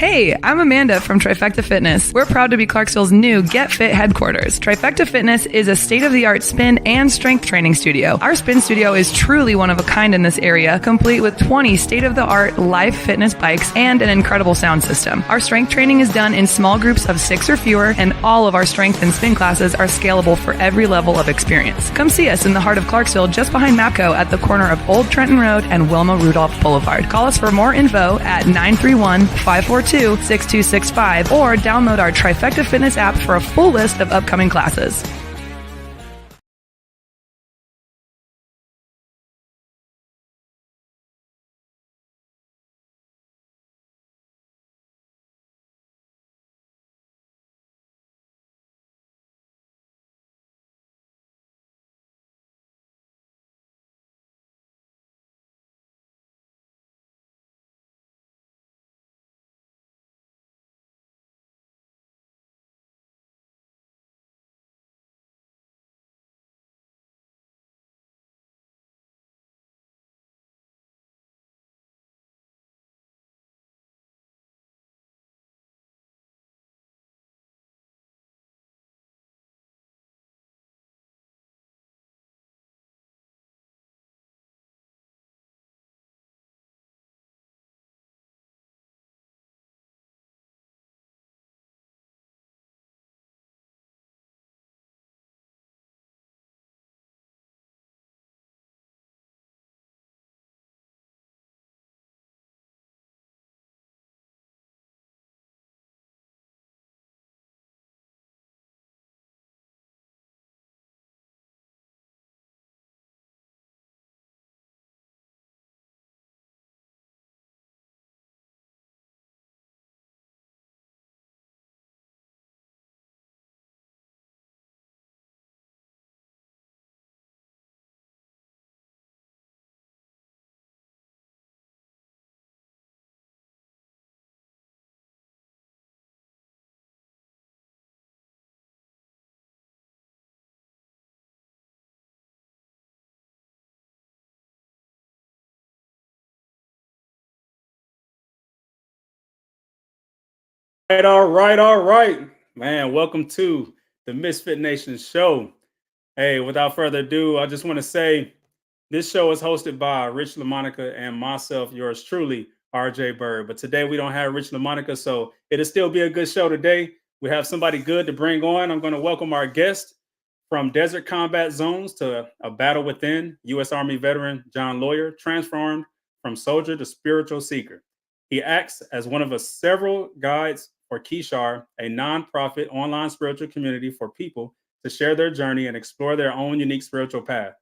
Hey, I'm Amanda from Trifecta Fitness. We're proud to be Clarksville's new Get Fit headquarters. Trifecta Fitness is a state-of-the-art spin and strength training studio. Our spin studio is truly one of a kind in this area, complete with 20 state-of-the-art live fitness bikes and an incredible sound system. Our strength training is done in small groups of 6 or fewer, and all of our strength and spin classes are scalable for every level of experience. Come see us in the heart of Clarksville, just behind MAPCO at the corner of Old Trenton Road and Wilma Rudolph Boulevard. Call us for more info at 931-542-6265 or download our Trifecta Fitness app for a full list of upcoming classes. All right. Man, welcome to the MisFitNation Show. Hey, without further ado, I just want to say this show is hosted by Rich, LaMonica, and myself, yours truly, RJ Byrd. But today we don't have Rich, LaMonica, so it'll still be a good show today. We have somebody good to bring on. I'm going to welcome our guest from desert combat zones to a battle within, U.S. Army veteran John Lawyer, transformed from soldier to spiritual seeker. He acts as one of several guides for Kishar, a nonprofit online spiritual community for people to share their journey and explore their own unique spiritual path.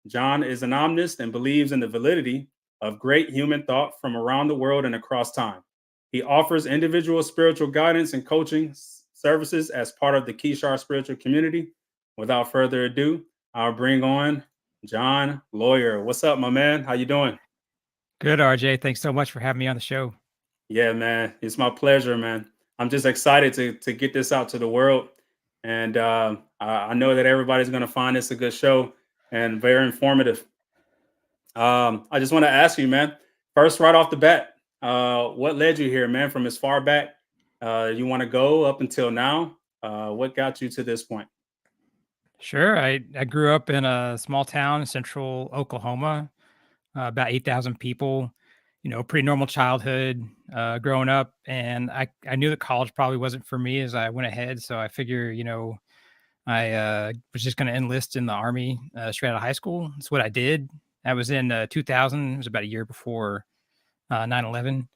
John is an Omnist and believes in the validity of great human thought from around the world and across time. He offers individual spiritual guidance and coaching services as part of the Kishar spiritual community. Without further ado, I'll bring on John Lawyer. What's up, my man? How you doing? Good, RJ. Thanks so much for having me on the show. Yeah, man. It's my pleasure, man. I'm just excited to get this out to the world. And I know that everybody's going to find this a good show and very informative. I just want to ask you, man, first, right off the bat, what led you here, man, from as far back you want to go up until now? What got you to this point? Sure. I grew up in a small town in central Oklahoma, about 8,000 people, pretty normal childhood growing up. And I knew that college probably wasn't for me as I went ahead. So I figure, I was just going to enlist in the Army straight out of high school. That's what I did. That was in 2000. It was about a year before 9/11.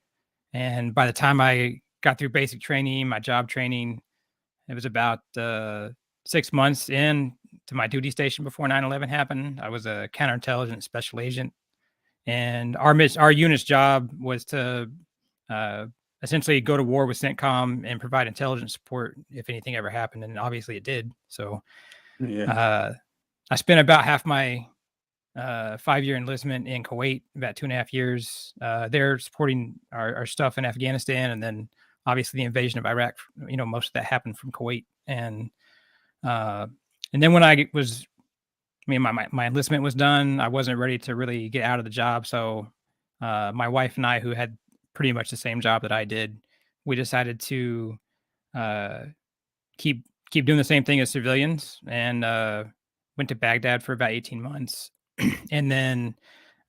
And by the time I got through basic training, my job training, it was about 6 months in to my duty station before 9/11 happened. I was a counterintelligence special agent. And our unit's job was to essentially go to war with CENTCOM and provide intelligence support if anything ever happened. And obviously it did. So Yeah. I spent about half my 5-year enlistment in Kuwait, about 2.5 years. They're supporting our stuff in Afghanistan, and then obviously the invasion of Iraq. Most of that happened from Kuwait, and then when my enlistment was done, I wasn't ready to really get out of the job. So my wife and I, who had pretty much the same job that I did, we decided to uh, keep doing the same thing as civilians, and went to Baghdad for about 18 months. And then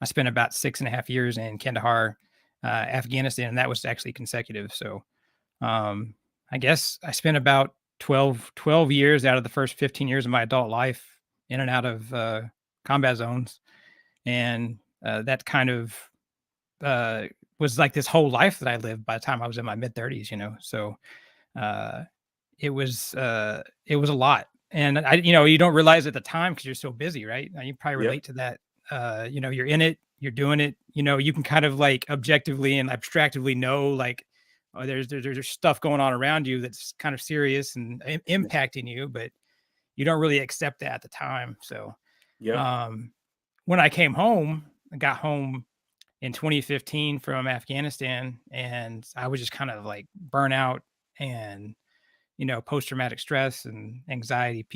I spent about 6.5 years in Kandahar, Afghanistan, and that was actually consecutive. So I guess I spent about 12 years out of the first 15 years of my adult life in and out of combat zones. And that kind of was like this whole life that I lived by the time I was in my mid 30s, So uh, it was a lot. And you don't realize at the time because you're so busy, right? You probably Yep. relate to that. You're in it, you're doing it. You can kind of like objectively and abstractively know, like, oh, there's stuff going on around you that's kind of serious and impacting you, but you don't really accept that at the time. So, Yep. When I came home, I got home in 2015 from Afghanistan, and I was just kind of like burnout and post-traumatic stress and anxiety,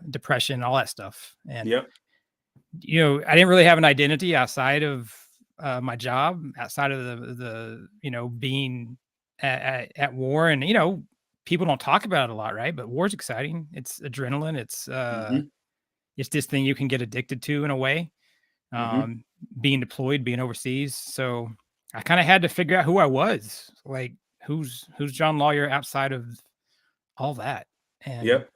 depression, all that stuff. And, Yep. I didn't really have an identity outside of my job, outside of the being at war. And, people don't talk about it a lot, right? But war's exciting. It's adrenaline. It's this thing you can get addicted to in a way, Mm-hmm. being deployed, being overseas. So I kind of had to figure out who I was, like, who's John Lawyer outside of all that. And Yep.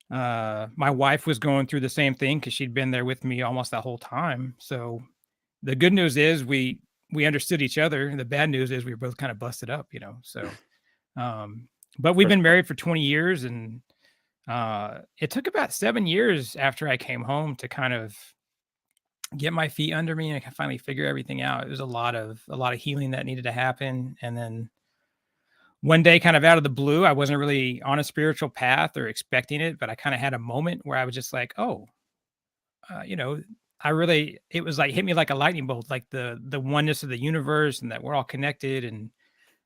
my wife was going through the same thing because she'd been there with me almost that whole time. So the good news is we understood each other, and the bad news is we were both kind of busted up, So but we've For been sure. married for 20 years, and it took about 7 years after I came home to kind of get my feet under me and finally figure everything out. It was a lot of healing that needed to happen. And then one day, kind of out of the blue, I wasn't really on a spiritual path or expecting it, but I kind of had a moment where I was just like, oh, you know, it was like hit me like a lightning bolt, like the oneness of the universe and that we're all connected, and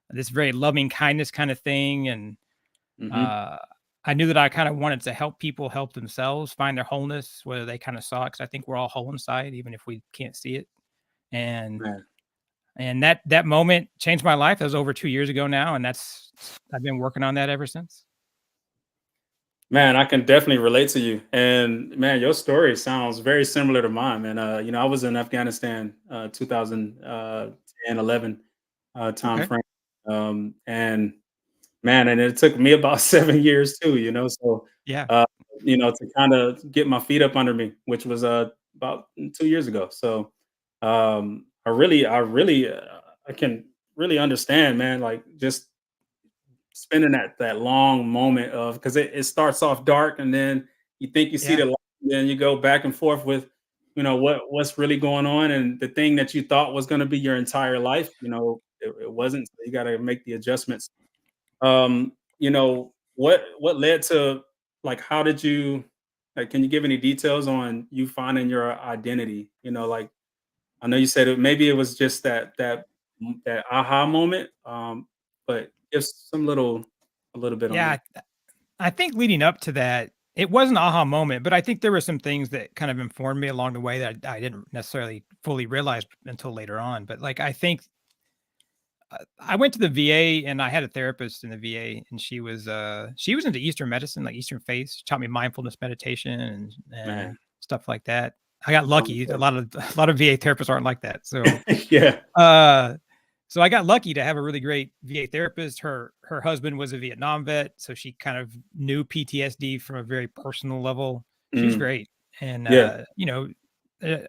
this very loving kindness kind of thing. And Mm-hmm. uh, I knew that I kind of wanted to help people help themselves find their wholeness, whether they kind of saw it, because I think we're all whole inside, even if we can't see it. And Man. that moment changed my life. That was over 2 years ago now, and I've been working on that ever since. Man, I can definitely relate to you. And man, your story sounds very similar to mine, man. I was in Afghanistan 2010, 11 time Okay. frame. And man, and it took me about 7 years too, So Yeah. uh, to kind of get my feet up under me, which was about 2 years ago. So I can really understand, man, like just spending that long moment of, because it starts off dark and then you think you see Yeah. the light, and then you go back and forth with what's really going on, and the thing that you thought was going to be your entire life, it wasn't. So you got to make the adjustments. What led to, like, how did you, like, can you give any details on you finding your identity? Like, I know you said maybe it was just that aha moment, but just a little bit on Yeah. that. I think leading up to that, it was an aha moment, but I think there were some things that kind of informed me along the way that I didn't necessarily fully realize until later on. But like, I think I went to the VA and I had a therapist in the VA, and she was into Eastern medicine, like Eastern faith. She taught me mindfulness meditation and Man. stuff like that. I got Sounds lucky. A good. lot of VA therapists aren't like that. So Yeah. uh so I got lucky to have a really great VA therapist. Her husband was a Vietnam vet, so she kind of knew PTSD from a very personal level. She was Mm. great. And Yeah.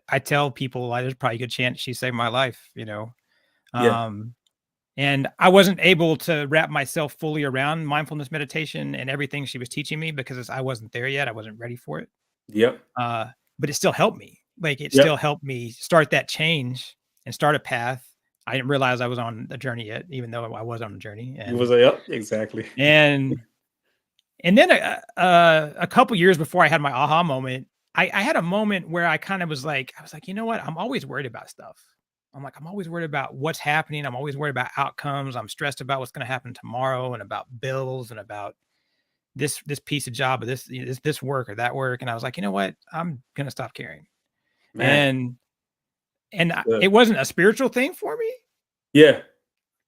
I tell people, like, there's probably a good chance she saved my life. Yeah. Um and I wasn't able to wrap myself fully around mindfulness meditation and everything she was teaching me because I wasn't there yet. I wasn't ready for it. Yep. Uh, but it still helped me. Like, it Yep. still helped me start that change and start a path. I didn't realize I was on a journey yet, even though I was on a journey. It was a yep, exactly. And then a couple years before I had my aha moment, I had a moment where I kind of was like, you know what? I'm always worried about stuff. I'm always worried about what's happening. I'm always worried about outcomes. I'm stressed about what's going to happen tomorrow and about bills and about this piece of job or this work or that work. And I was like, you know what? I'm going to stop caring. Man, And good. it wasn't a spiritual thing for me, Yeah,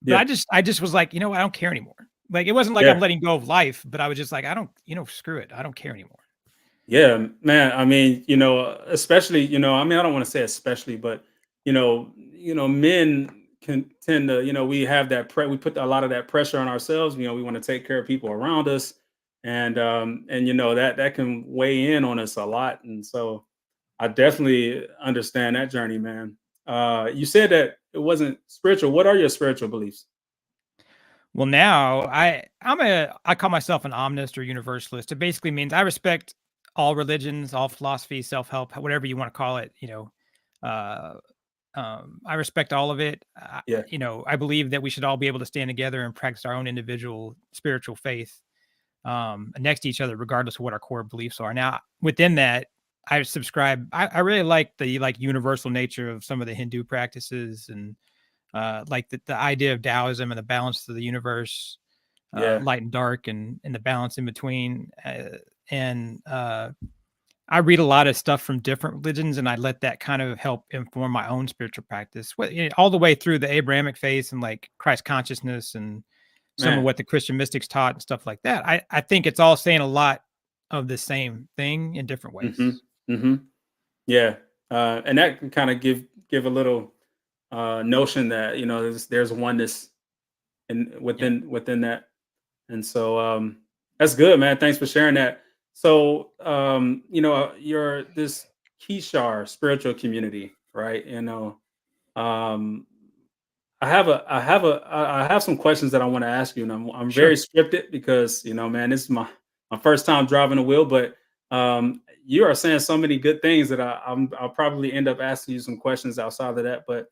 but yeah, I just was like, you know what? I don't care anymore. Like, it wasn't like I'm yeah. letting go of life, but I was just like, I don't, screw it. I don't care anymore. Yeah, man. I mean, especially, I mean, I don't want to say especially, but men can tend to, we have we put a lot of that pressure on ourselves. We want to take care of people around us, and that can weigh in on us a lot. And so, I definitely understand that journey, man. You said that it wasn't spiritual. What are your spiritual beliefs? Well, now I call myself an omnist or universalist. It basically means I respect all religions, all philosophy, self-help, whatever you want to call it, Uh, I respect all of it. Yeah, I believe that we should all be able to stand together and practice our own individual spiritual faith next to each other, regardless of what our core beliefs are. Now, within that, I subscribe. I really like the universal nature of some of the Hindu practices and like the idea of Taoism and the balance of the universe, yeah, light and dark, and the balance in between. And I read a lot of stuff from different religions, and I let that kind of help inform my own spiritual practice, all the way through the Abrahamic faith and like Christ consciousness and some of man. what the Christian mystics taught and stuff like that. I think it's all saying a lot of the same thing in different Mm-hmm. ways. Mm-hmm. Yeah, and that can kind of give a little notion that there's oneness in Yeah. within that, and so that's good, man. Thanks for sharing that. So you're this Kishar spiritual community, right? Um, I have some questions that I want to ask you, and I'm very Sure. scripted because man, this is my first time driving a wheel, but you are saying so many good things that I'll probably end up asking you some questions outside of that. But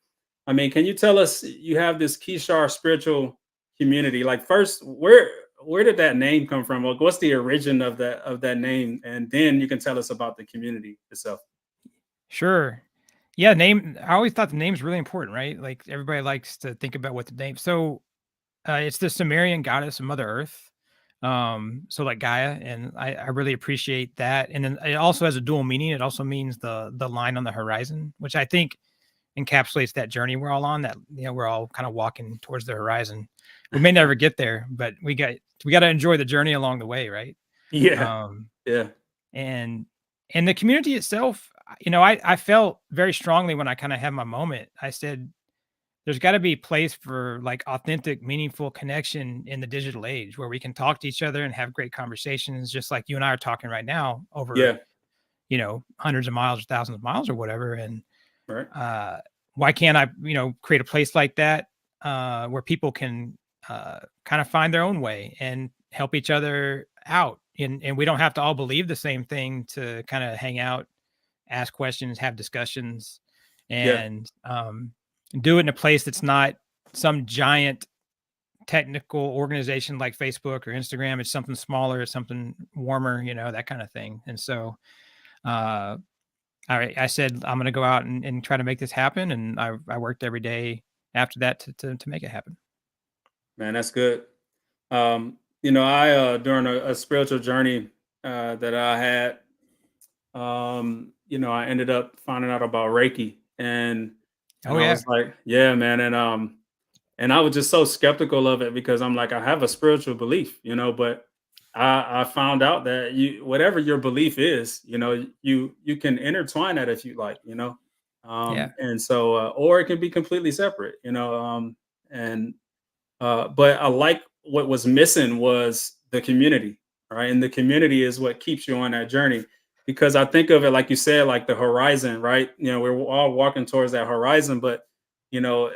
I mean, can you tell us you have this Kishar spiritual community? Like, first, where did that name come from? Like, what's the origin of that name? And then you can tell us about the community itself. Sure. Yeah, name. I always thought the name's really important, right? Like everybody likes to think about what the name. So it's the Sumerian goddess of Mother Earth. So like Gaia, and I really appreciate that. And then it also has a dual meaning. It also means the line on the horizon, which I think encapsulates that journey we're all on. That we're all kind of walking towards the horizon. We may never get there, but we got to enjoy the journey along the way, right? Yeah, Um, yeah, and the community itself, I felt very strongly when I kind of had my moment. I said, there's got to be a place for like authentic, meaningful connection in the digital age where we can talk to each other and have great conversations, just like you and I are talking right now over, yeah. hundreds of miles or thousands of miles or whatever. And Right. uh, why can't I, create a place like that where people can kind of find their own way and help each other out? And we don't have to all believe the same thing to kind of hang out, ask questions, have discussions, Yeah, and do it in a place that's not some giant technical organization like Facebook or Instagram. It's something smaller, it's something warmer, that kind of thing. And so uh, I said, I'm going to go out and try to make this happen. And I worked every day after that to make it happen. man, that's good. I during a spiritual journey that I had, I ended up finding out about Reiki, and Oh, I yeah. was like, yeah, man, and I was just so skeptical of it because I'm like, I have a spiritual belief, but I found out that whatever your belief is, you can intertwine that if you like, Yeah. and so or it can be completely separate, and but I like what was missing was the community, right? And the community is what keeps you on that journey. Because I think of it like you said, like the horizon, right? We're all walking towards that horizon, but you know, eh,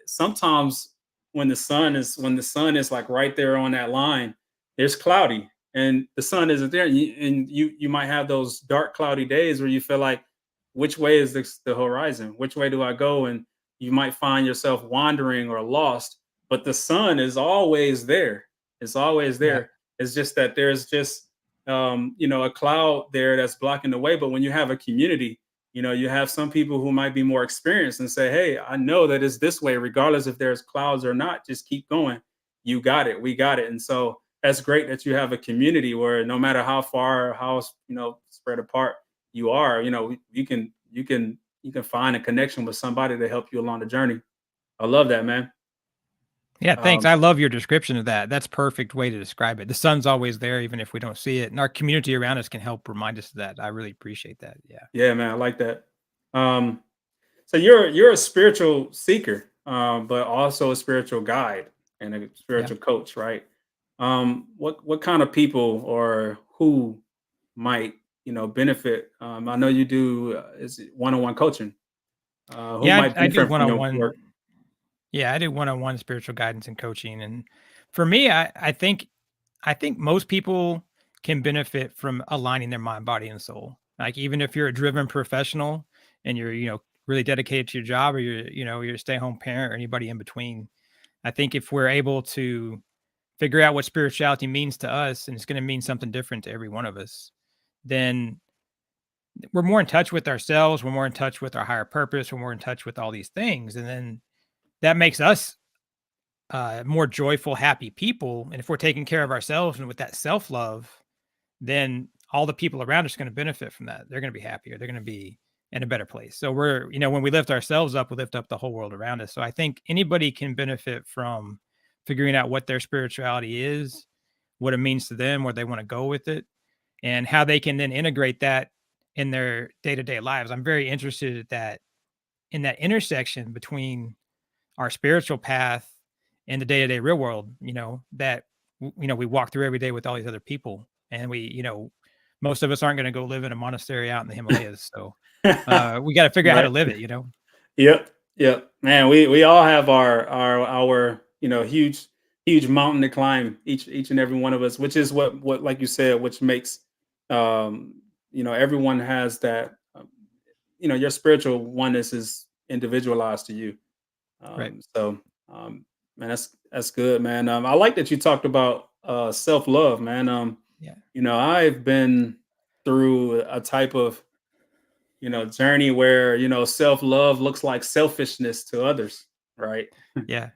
sometimes when the sun is like right there on that line, there's cloudy, and the sun isn't there, and you might have those dark, cloudy days where you feel like, which way is the horizon? Which way do I go? And you might find yourself wandering or lost, but the sun is always there. It's always Yeah. there. It's just that there's just a cloud there that's blocking the way. But when you have a community, you have some people who might be more experienced and say, hey, I know that it's this way, regardless if there's clouds or not, just keep going. You got it. We got it. And so that's great that you have a community where no matter how far or how, spread apart you are, you can find a connection with somebody to help you along the journey. I love that, man. Yeah, thanks. Um, I love your description of that. That's perfect way to describe it. The sun's always there, even if we don't see it, and our community around us can help remind us of that. I really appreciate that. Yeah. yeah, man, I like that. Um, so you're a spiritual seeker, but also a spiritual guide and a Yeah. spiritual coach, right? What kind of people or who might benefit? I know you do is it one-on-one coaching. Who Yeah, might I do benefit from your one-on-one. work? Yeah, I do one-on-one spiritual guidance and coaching. And for me, I think most people can benefit from aligning their mind, body, and soul. Like even if you're a driven professional and you're, really dedicated to your job, or you're a stay-at-home parent, or anybody in between. I think if we're able to figure out what spirituality means to us, and it's going to mean something different to every one of us, then we're more in touch with ourselves. We're more in touch with our higher purpose. We're more in touch with all these things. And then that makes us more joyful, happy people. And if we're taking care of ourselves and with that self love, then all the people around us are going to benefit from that. They're going to be happier. They're going to be in a better place. So when we lift ourselves up, we lift up the whole world around us. So I think anybody can benefit from figuring out what their spirituality is, what it means to them, where they want to go with it, and how they can then integrate that in their day-to-day lives. I'm very interested in that intersection between our spiritual path and the day-to-day real world, that we walk through every day with all these other people. And most of us aren't going to go live in a monastery out in the Himalayas. So we got to figure out how to Right. live it, Yep. Yep. Man, we all have our huge mountain to climb, each and every one of us, which is what like you said, which makes everyone has that your spiritual oneness is individualized to you. Right. So man, that's good, man. I like that you talked about self-love, man. Yeah. I've been through a type of journey where self-love looks like selfishness to others, right? Yeah.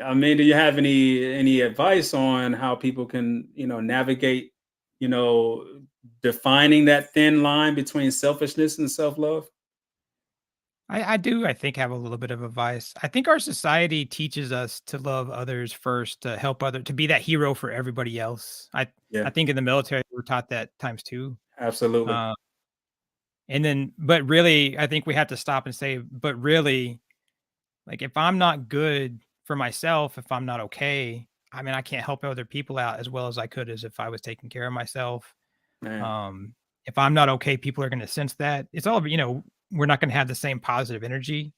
I mean, do you have any advice on how people can navigate you know defining that thin line between selfishness and self-love? I do, I think, have a little bit of advice. I think our society teaches us to love others first, to help to be that hero for everybody else. I Yeah, think in the military we're taught that times two. absolutely. Uh, and then, but really, I think we have to stop and say, but really, like, if I'm not good for myself, if I'm not okay, I mean, I can't help other people out as well as I could as if I was taking care of myself. Man. Um, if I'm not okay, people are going to sense that. It's all, we're not going to have the same positive energy.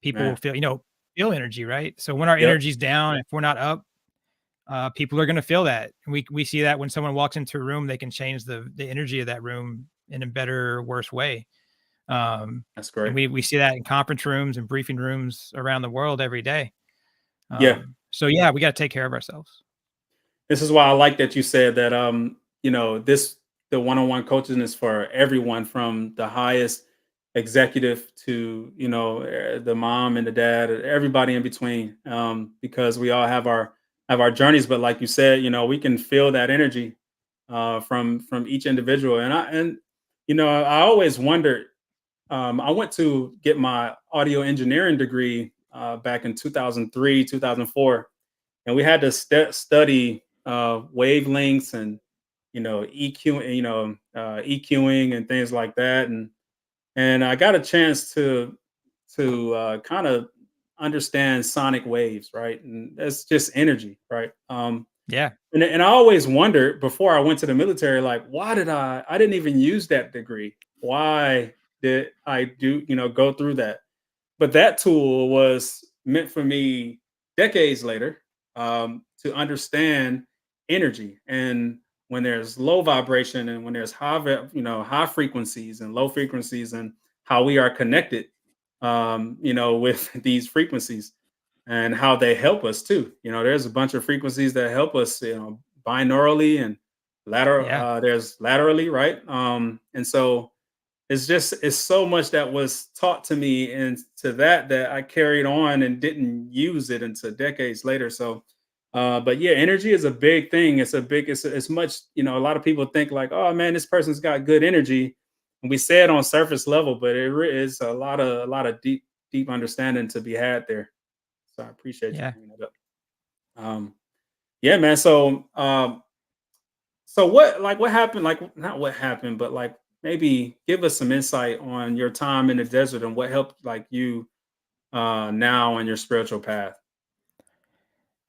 People will Man. feel energy, right? So when our Yep. energy's down, if we're not up, people are going to feel that. We see that when someone walks into a room, they can change the energy of that room in a better or worse way. That's And great. we see that in conference rooms and briefing rooms around the world every day. Yeah. So yeah, we got to take care of ourselves. This is why I like that you said that this the one-on-one coaching is for everyone from the highest executive to the mom and the dad, everybody in between, because we all have our journeys. But like you said, we can feel that energy from each individual. And I always wondered. I went to get my audio engineering degree back in 2003, 2004, and we had to study wavelengths and EQing and things like that. And I got a chance to kind of understand sonic waves, right? And that's just energy, right? Yeah. And I always wondered before I went to the military, like, why did I didn't even use that degree? Why did I go through that? But that tool was meant for me decades later, to understand energy, and when there's low vibration and when there's high frequencies and low frequencies, and how we are connected, with these frequencies and how they help us too. There's a bunch of frequencies that help us, binaurally, and Yeah. There's laterally, right? And so it's so much that was taught to me and to that I carried on and didn't use it until decades later. So but yeah, energy is a big thing. It's much, a lot of people think like, oh man, this person's got good energy. And we say it on surface level, but is a lot of deep understanding to be had there. So I appreciate you Yeah. bringing that up. Yeah, man. So what happened? Like not what happened, but like maybe give us some insight on your time in the desert and what helped like you now on your spiritual path.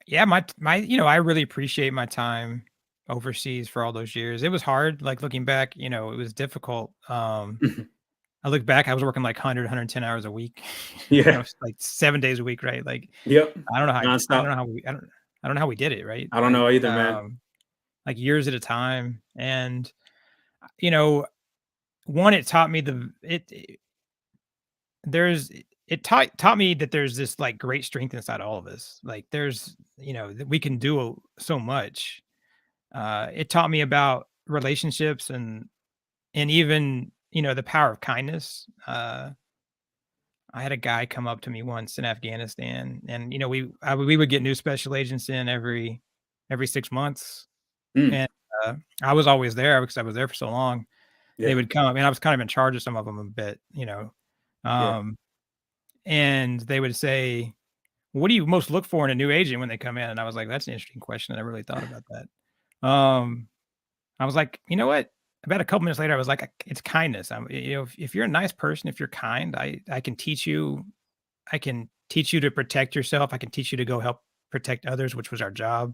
Yeah, I really appreciate my time overseas for all those years. It was hard, like, looking back, it was difficult. I look back, I was working like 100, hours a week, Yeah. it's like 7 days a week, right? Like, Yep. I don't Nonstop. know how we I don't know how we did it, right? I don't know either, man. Like years at a time. And, you know, one, it taught me there's it taught me that there's this like great strength inside all of us. Like that we can do so much. It taught me about relationships and even, the power of kindness. I had a guy come up to me once in Afghanistan, and we would get new special agents in every 6 months, Mm, and I was always there because I was there for so long. They yeah. would come, and I was kind of in charge of some of them a bit. Yeah. Um, and they would say, "What do you most look for in a new agent when they come in?" And I was like, "That's an interesting question. I never really thought about that." I was like, "You know what?" About a couple minutes later, I was like, "It's kindness." If you're a nice person, if you're kind, I can teach you. I can teach you to protect yourself. I can teach you to go help protect others, which was our job.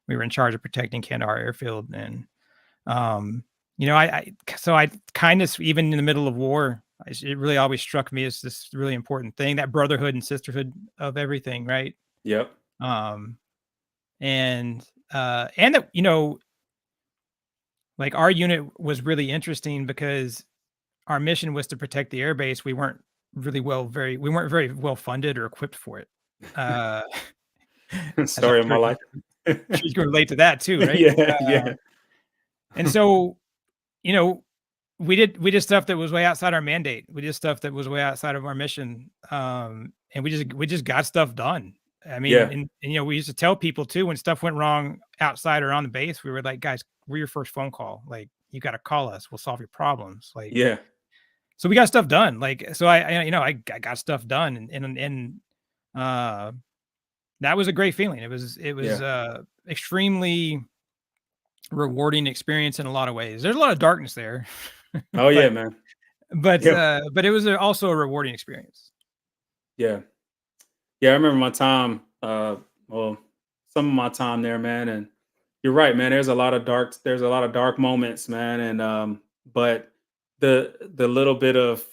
We were in charge of protecting Kandahar Airfield, and um, I kindness even in the middle of war. It really always struck me as this really important thing, that brotherhood and sisterhood of everything, right? Yep. Um, and that like our unit was really interesting because our mission was to protect the airbase. We weren't very well funded or equipped for it. Uh, as I'm Story of my sure life. you can relate to that too, right? Yeah. Yeah. And so, you know, we did stuff that was way outside our mandate. We did stuff that was way outside of our mission. And we just got stuff done. I mean, Yeah. and we used to tell people too when stuff went wrong outside or on the base, we were like, guys, we're your first phone call. Like, you got to call us. We'll solve your problems. Like, Yeah. so we got stuff done. Like, so I got stuff done, and uh, that was a great feeling. It was Yeah. extremely rewarding experience in a lot of ways. There's a lot of darkness there, Oh yeah, but man. but Yeah. uh, but it was also a rewarding experience. Yeah. Yeah. I remember my time, well, some of my time there, man. And you're right, man. There's a lot of dark moments, man. And but the little bit of,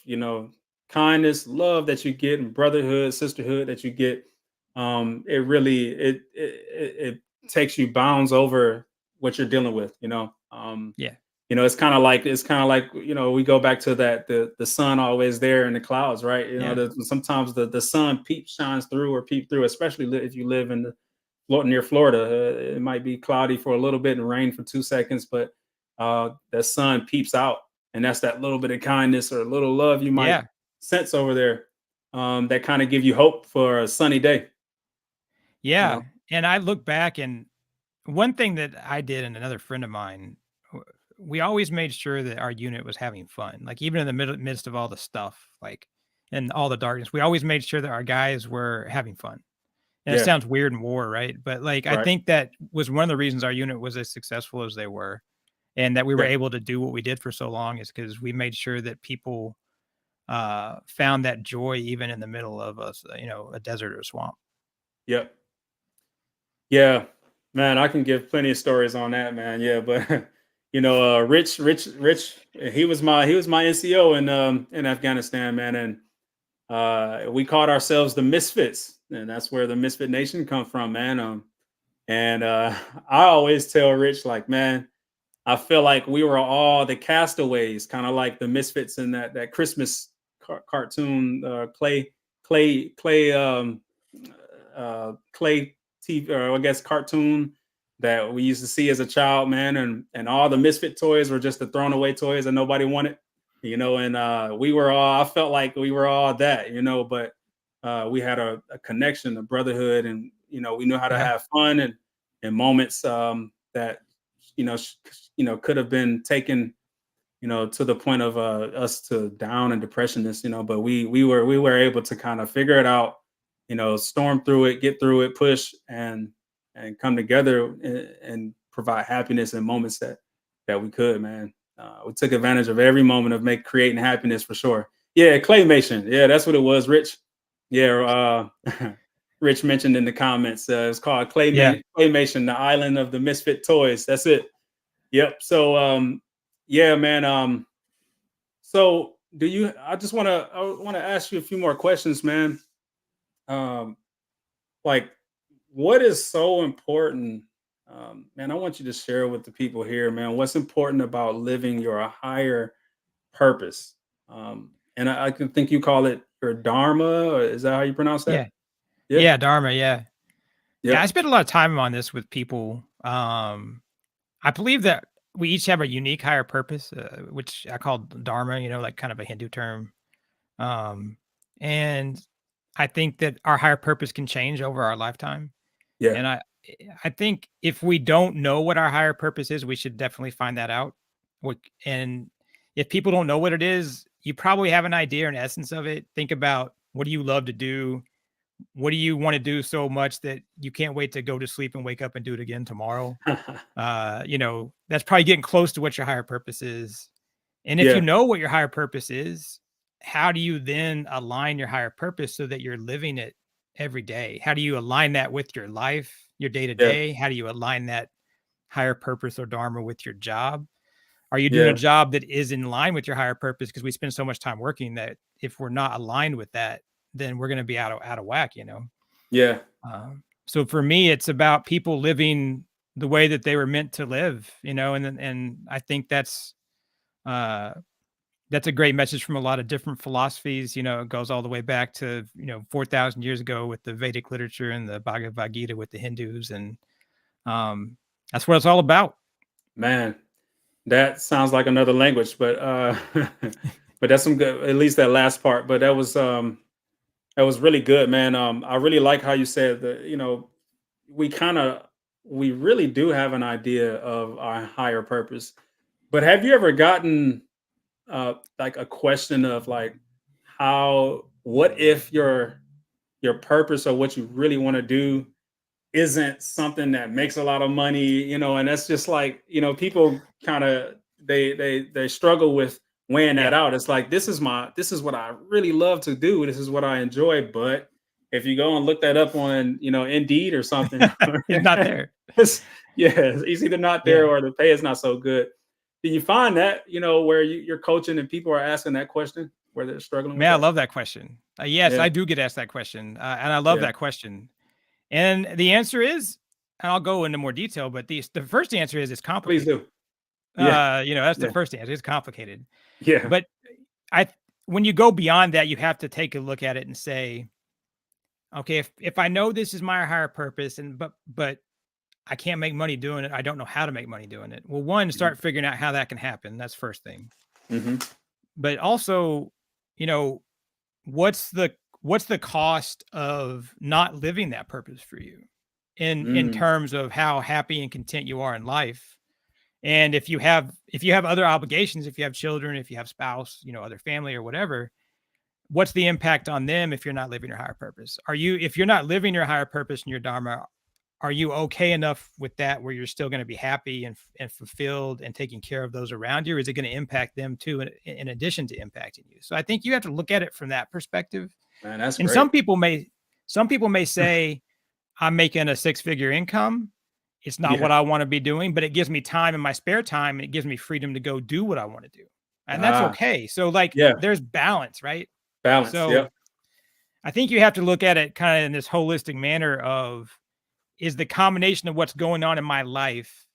kindness, love that you get and brotherhood, sisterhood that you get, it really it takes you bounds over what you're dealing with, Yeah, it's kind of like we go back to that the sun always there in the clouds, right? yeah, Sometimes the sun shines through or peep through, especially if you live in near Florida. It might be cloudy for a little bit and rain for 2 seconds, but the sun peeps out, and that's that little bit of kindness or a little love you might yeah, sense over there, that kind of give you hope for a sunny day. You yeah. know? And I look back, and one thing that I did and another friend of mine, we always made sure that our unit was having fun. Like, even in the midst of all the stuff, like, and all the darkness, we always made sure that our guys were having fun. And it Yeah. sounds weird in war, right? But like, I Right. think that was one of the reasons our unit was as successful as they were, and that we were Yeah. able to do what we did for so long, is because we made sure that people found that joy even in the middle of a desert or a swamp. Yep. Yeah, man, I can give plenty of stories on that, man. Yeah, but Rich, he was my NCO in Afghanistan, man, and we called ourselves the Misfits, and that's where the Misfit Nation come from, man. And I always tell Rich, like, man, I feel like we were all the castaways, kind of like the Misfits in that Christmas cartoon, clay TV, or I guess cartoon. that we used to see as a child, man, and all the misfit toys were just the thrown away toys that nobody wanted, and we were all, I felt like we were all that, but we had a connection, a brotherhood, and we knew how to Yeah. have fun and moments that could have been taken to the point of us to down and depressionness, but we were able to kind of figure it out, storm through it, get through it, push and come together and provide happiness in moments that we could, man. We took advantage of every moment of creating happiness for sure. Yeah, claymation. Yeah, that's what it was, Rich. Yeah, Rich mentioned in the comments. It's called Claymation, the island of the misfit toys. That's it. Yep. So, yeah, man. So do you? I want to ask you a few more questions, man. Um, like, what is so important, man? I want you to share with the people here, man. What's important about living your higher purpose? And I can think you call it your dharma. Or is that how you pronounce that? Yeah. Yeah. Yeah. Dharma. Yeah. Yeah. I Yep. spent a lot of time on this with people. I believe that we each have a unique higher purpose, which I call dharma, like kind of a Hindu term. Um, and I think that our higher purpose can change over our lifetime. Yeah. And I think if we don't know what our higher purpose is, we should definitely find that out. And if people don't know what it is, you probably have an idea or an essence of it. Think about, what do you love to do? What do you want to do so much that you can't wait to go to sleep and wake up and do it again tomorrow? That's probably getting close to what your higher purpose is. And if you Yeah. know what your higher purpose is, how do you then align your higher purpose so that you're living it every day? How do you align that with your life, your day to Yeah. day? How do you align that higher purpose or dharma with your job? Are you doing a Yeah. job that is in line with your higher purpose? Because we spend so much time working that if we're not aligned with that, then we're going to be out of whack. Yeah. So for me, it's about people living the way that they were meant to live, and I think uh, that's a great message from a lot of different philosophies. It goes all the way back to 4,000 years ago with the Vedic literature and the Bhagavad Gita with the Hindus, and that's what it's all about. Man, that sounds like another language, but but that's some good. At least that last part. But that was really good, man. I really like how you said that. We kind of we really do have an idea of our higher purpose. But have you ever gotten like a question of like what if your purpose or what you really want to do isn't something that makes a lot of money, and that's just like, people kind of they struggle with weighing that Yeah, out. It's like, this is what I really love to do. This is what I enjoy. But if you go and look that up on, Indeed or something, it's not there. it's, yeah, it's either not there Yeah. or the pay is not so good. Do you find that, where you're coaching and people are asking that question, where they're struggling with Man, I that? love that question. Yes, Yeah, I do get asked that question, and I love yeah. that question. And the answer is, and I'll go into more detail, but the first answer is it's Please complicated. do. Yeah, That's the yeah, first answer. It's complicated. yeah. But I when you go beyond that, you have to take a look at it and say, okay, if I know this is my higher purpose, and but I can't make money doing it, I don't know how to make money doing it. Well, one, Hmm. start figuring out how that can happen. That's first thing. Hmm. But also, you know, what's the cost of not living that purpose for you in Mm. terms of how happy and content you are in life? And if you have other obligations, if you have children, if you have spouse, other family or whatever, what's the impact on them if you're not living your higher purpose? If you're not living your higher purpose and your dharma, are you okay enough with that where you're still going to be happy and fulfilled and taking care of those around you? Or is it going to impact them too, in addition to impacting you? So I think you have to look at it from that perspective. Man, that's And great. some people may say, I'm making a six-figure income. It's not Yeah. what I want to be doing, but it gives me time in my spare time, and it gives me freedom to go do what I want to do. And that's Ah, okay. So like yeah. there's balance, right? Balance. So Yep. I think you have to look at it kind of in this holistic manner of, is the combination of what's going on in my life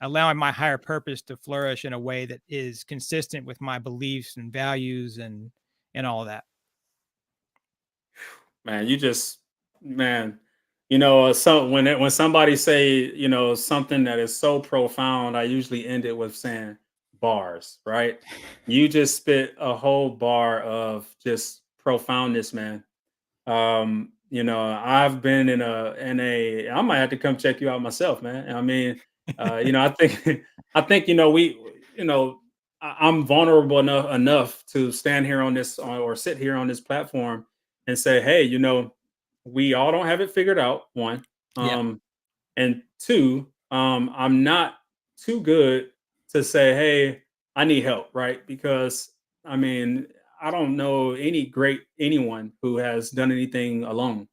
allowing my higher purpose to flourish in a way that is consistent with my beliefs and values and all of that. Man, you just, man. when somebody say, something that is so profound, I usually end it with saying bars, right? You just spit a whole bar of just profoundness, man. I've been in a I might have to come check you out myself, man. I mean, I think I think we I'm vulnerable enough to stand here on this or sit here on this platform and say, hey, we all don't have it figured out. One, Yeah. and two, I'm not too good to say, hey, I need help, right? Because I mean, I don't know anyone who has done anything alone.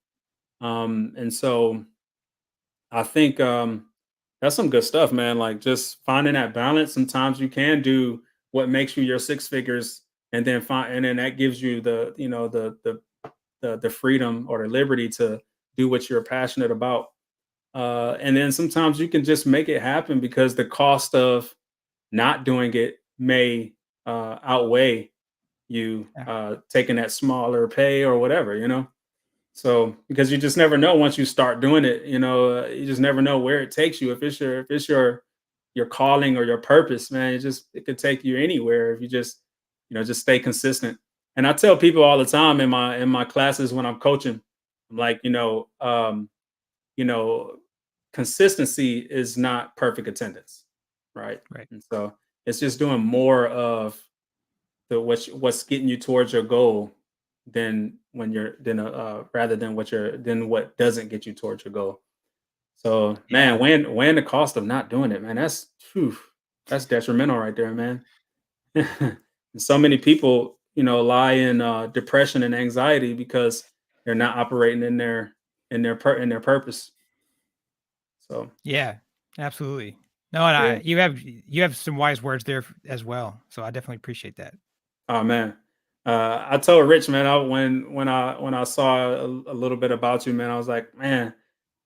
And so I think that's some good stuff, man. Like just finding that balance. Sometimes you can do what makes you your six figures, and then that gives you the freedom or the liberty to do what you're passionate about. And then sometimes you can just make it happen because the cost of not doing it may outweigh you Yeah. taking that smaller pay or whatever, So because you just never know once you start doing it, you just never know where it takes you. If it's your calling or your purpose, man, it could take you anywhere if you just stay consistent. And I tell people all the time in my classes when I'm coaching, I'm like, you know, consistency is not perfect attendance, right? Right. And so it's just doing more of what's getting you towards your goal than when you're than rather than what doesn't get you towards your goal. So man, Yeah. when the cost of not doing it, man, that's detrimental right there, man. And so many people, lie in depression and anxiety because they're not operating in their purpose. So Yeah. Absolutely. No, and yeah. you have some wise words there as well. So I definitely appreciate that. Oh man, I told Rich, man, when I saw a little bit about you, man, I was like, man,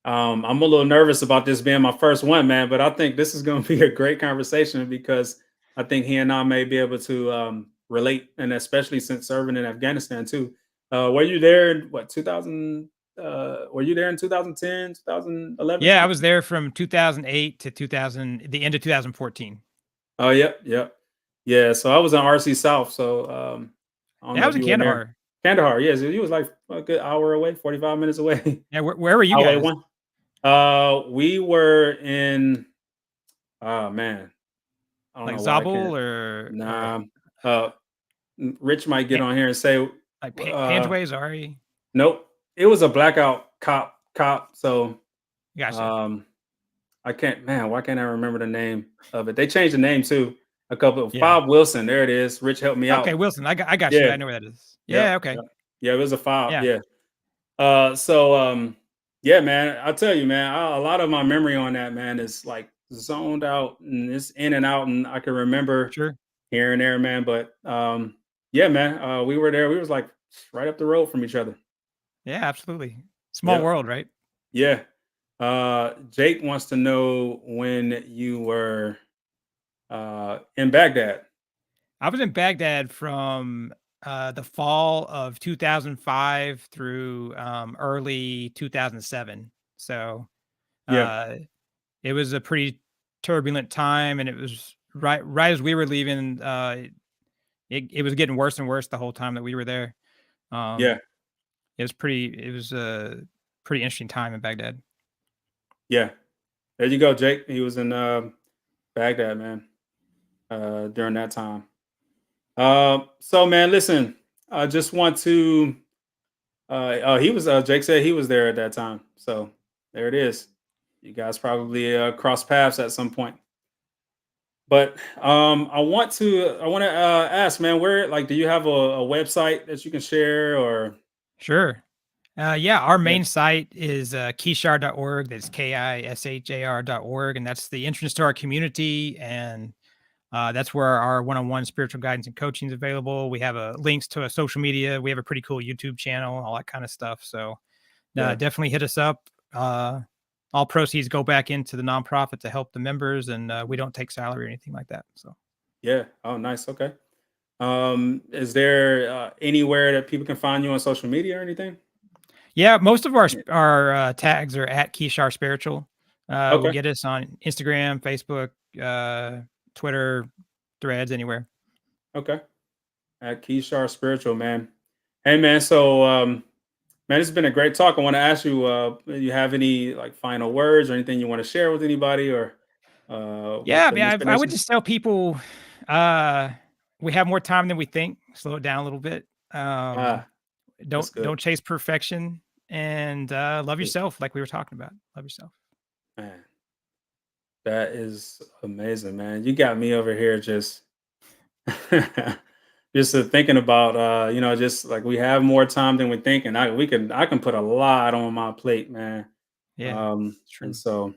I'm a little nervous about this being my first one, man, but I think this is going to be a great conversation because I think he and I may be able to relate, and especially since serving in Afghanistan too. Were you there in what 2000? Were you there in 2010, 2011, Yeah, I something? was there from 2008 to 2000, the end of 2014. Oh, yep, yep, yeah. So I was in RC South, so I don't Yeah, know I if was in you were there. Kandahar. Kandahar, yes, he was like a good hour away, 45 minutes away. Yeah, where were you Highway guys? one. We were in. Oh man, I don't Like know why I can't. Zabul or Nah, uh, Rich might get Pa- on here and say, uh, Panjway, Zari? nope. It was a blackout cop. So Gotcha. um, I can't. Man, why can't I remember the name of it? They changed the name too. A couple of Yeah. Fob Wilson. There it is. Rich helped me Okay, out. Wilson. I got you. Yeah. I know where that is. Yep. Yeah. Okay. Yep. Yeah. It was a Fob. Yeah. Yeah. Yeah, man, I tell you, man, a lot of my memory on that, man, is like zoned out and it's in and out, and I can remember Sure. here and there, man. But yeah, man, we were there. We was like right up the road from each other. Yeah. Absolutely. Small Yeah, world, right? yeah. Jake wants to know when you were in Baghdad. I was in Baghdad from the fall of 2005 through early 2007. So Yeah, uh, it was a pretty turbulent time, and it was right as we were leaving. It was getting worse and worse the whole time that we were there. yeah, Um, it was a pretty interesting time in Baghdad. yeah. There you go, Jake. He was in Baghdad, man, during that time. So man, listen, I just want to. He was. Jake said he was there at that time. So there it is. You guys probably crossed paths at some point. But I want to ask, man, where like do you have a website that you can share or Sure. Yeah, our yeah, main site is kishar.org. That's KISHAR.org. And that's the entrance to our community. And that's where our one-on-one spiritual guidance and coaching is available. We have links to a social media. We have a pretty cool YouTube channel, all that kind of stuff. So yeah, definitely hit us up. All proceeds go back into the nonprofit to help the members, and we don't take salary or anything like that. So yeah? Oh, nice. Okay. Is there anywhere that people can find you on social media or anything? Yeah, most of our tags are at Kishar Spiritual. Okay. We'll get us on Instagram, Facebook, Twitter, Threads, anywhere. Okay. At Kishar Spiritual, man. Hey, man. So, man, it's been a great talk. I want to ask you, you have any like final words or anything you want to share with anybody or with Yeah, I the mean, Misfit I would Nation? just tell people we have more time than we think. Slow it down a little bit. Ah, that's good. Don't chase perfection, and love Good. yourself, like we were talking about. Love yourself. Man, that is amazing, man. You got me over here just just thinking about just like we have more time than we think, and I can put a lot on my plate, man. Yeah, it's And true. so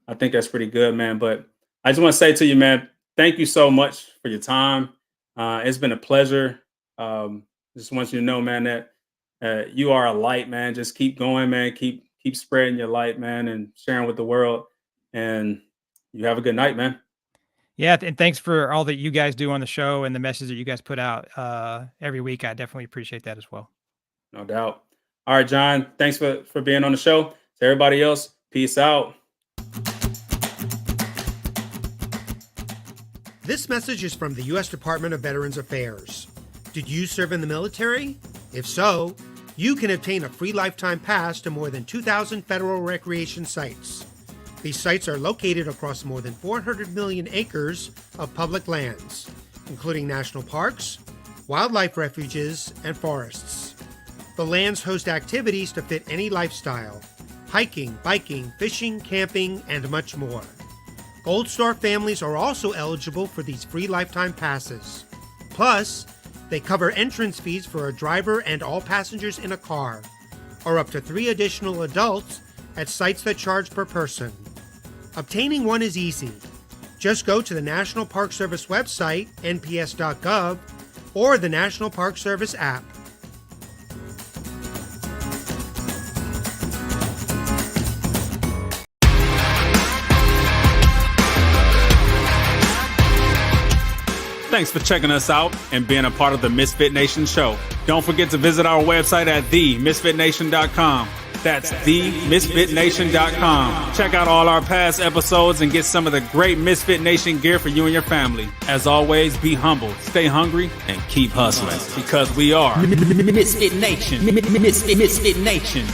I think that's pretty good, man. But I just want to say to you, man, thank you so much for your time. It's been a pleasure. Just want you to know, man, that you are a light, man. Just keep going, man. Keep spreading your light, man, and sharing with the world. And you have a good night, man. Yeah, and thanks for all that you guys do on the show and the message that you guys put out every week. I definitely appreciate that as well. No doubt. All right, John. Thanks for being on the show. To everybody else, peace out. This message is from the U.S. Department of Veterans Affairs. Did you serve in the military? If so, you can obtain a free lifetime pass to more than 2,000 federal recreation sites. These sites are located across more than 400 million acres of public lands, including national parks, wildlife refuges, and forests. The lands host activities to fit any lifestyle: hiking, biking, fishing, camping, and much more. Gold Star families are also eligible for these free lifetime passes. Plus, they cover entrance fees for a driver and all passengers in a car, or up to 3 additional adults at sites that charge per person. Obtaining one is easy. Just go to the National Park Service website, nps.gov, or the National Park Service app. Thanks for checking us out and being a part of the Misfit Nation Show. Don't forget to visit our website at themisfitnation.com. That's themisfitnation.com. Check out all our past episodes and get some of the great Misfit Nation gear for you and your family. As always, be humble, stay hungry, and keep hustling because we are Misfit Nation. Misfit Nation.